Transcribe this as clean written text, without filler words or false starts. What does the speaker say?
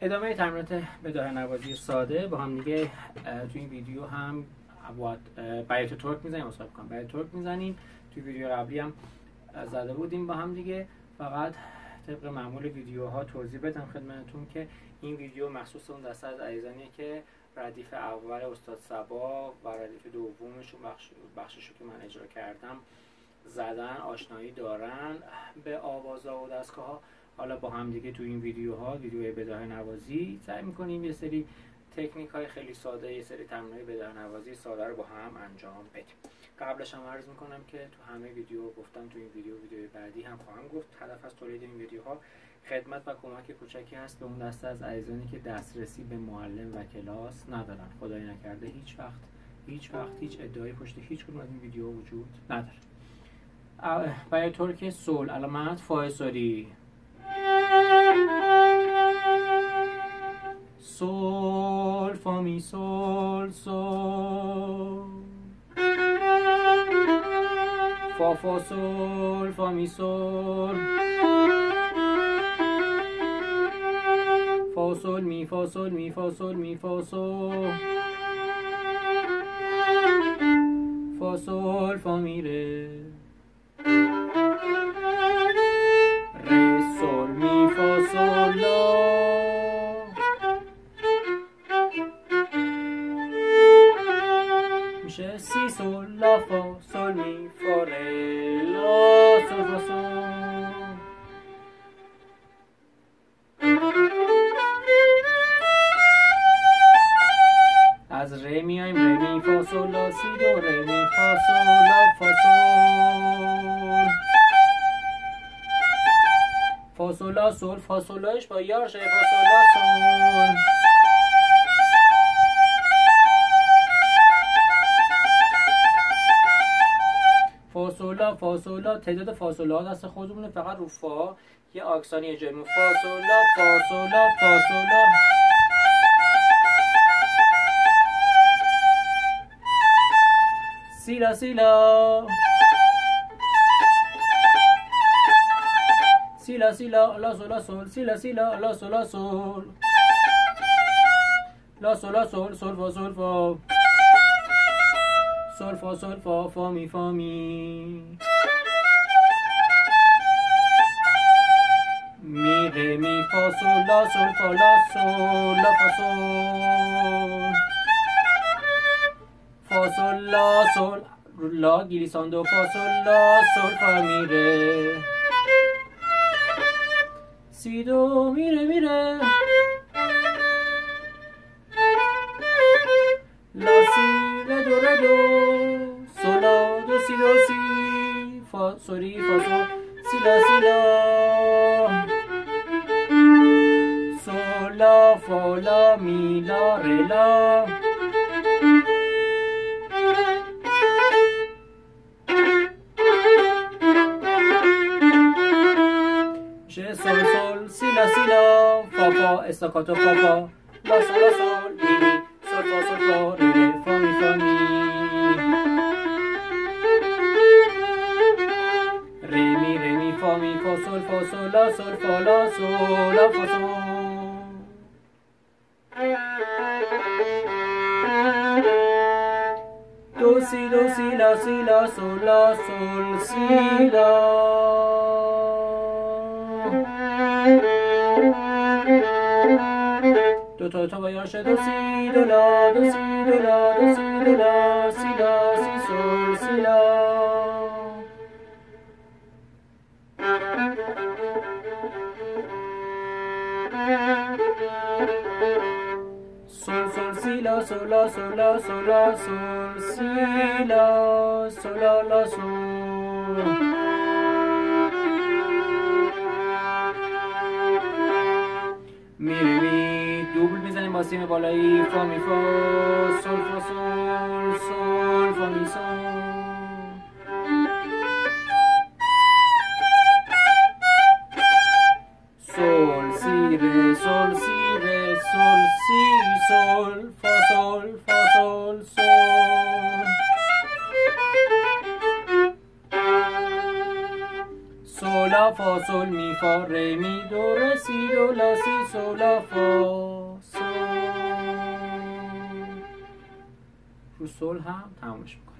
ادامه تمرینات بداهه نوازی ساده با هم دیگه تو این ویدیو هم بیات تورک میزنیم، مصاحبه کنم بیات تورک میزنیم. تو ویدیو قبلی هم زده بودیم با هم دیگه. فقط طبق معمول ویدیوها توضیح بدم خدمتتون که این ویدیو مخصوص اون دسته از عزیزانیه که ردیف اول استاد صبا و ردیف دومش بخششو که من اجرا کردم زدن، آشنایی دارن به آوازها و دستگاه‌ها. حالا با هم دیگه تو این ویدیوهای بداهه نوازی سعی می‌کنیم یه سری تکنیک‌های خیلی ساده، یه سری تمرین‌های بداهه نوازی ساده رو با هم انجام بدیم. قبلش هم عرض می‌کنم که تو همه ویدیو گفتم، تو این ویدیوی بعدی هم خواهم گفت، هدف از تولید این ویدیوها خدمت و کمک کوچکی هست به اون دسته از عزیزانی که دسترسی به معلم و کلاس ندارن. خدای نکرده هیچ وقت هیچ ادعایی پشت هیچ کدوم از این ویدیو وجود نداره. بیات تورک سول علامت فا سوری، سول فا می سول سول، فا فا سول فا می سول، فا سول می فا سول می فا سول می فا سول، فا سول فا می ره، ره سول می فا سول لا، میشه سی سول لا فا سول می فا ره لا سول فا سول. از ره میایم ره می فا سول لا سی دو، ره می فا سول لا فا سول، فا سول لا سول، فا سول لاش با یار شه، فا سول لا سول، فا سول لا فا سول لا. تعداد فا سول لا دست خودمونه، فقط رو فا یه آکسانی اجرا می‌کنیم. فا سول لا فا سول لا فا سول لا، سی لا سی لا، سی لا سی لا، لا سول لا سول، سی لا سی لا، لا سول لا سول، لا سول لا سول، سول فا سول فا، سول فا سول فا، فا می فا می، می ره می فا سول لا سول فا لا سول لا فا سول، فا سول لا سول لا گلیساندو، فا سول لا سول فا می ره، سی دو می ره می ره، لا سی ره دو ره دو، سول لا دو سی دو سی، فا سوری فا سول، سی لا سی لا، سول لا فا لا می لا ره لا، میشه سول سول، سی لا سی لا، فا فا استاکاتو، فا فا لا سول لا سول، می می سول فا سول فا، ره ره فا می فا می، ره می ره می فا می فا سول فا سول لا سول فا لا سول لا فا سول. دو سی لا سی لا سول لا سول سی لا، دو تا با یارشه، دو سی دو لا، دو سی دو لا، دو سی دو لا، سی لا سی سول سی لا، سول سول سی لا سول لا سول لا سول لا سول سی لا، سول لا لا سول، می ره می دوبل میزنیم با سیم بالایی، فا می فا سول فا سول، سول فا می سول، سول سی ره سول سی ره سول سی سول، فا سول فا سول سول، سول لا فا سل می فا ری می دو ره سی دو لا سی سو لا فا سل. رو سل هم تمامش میکنیم.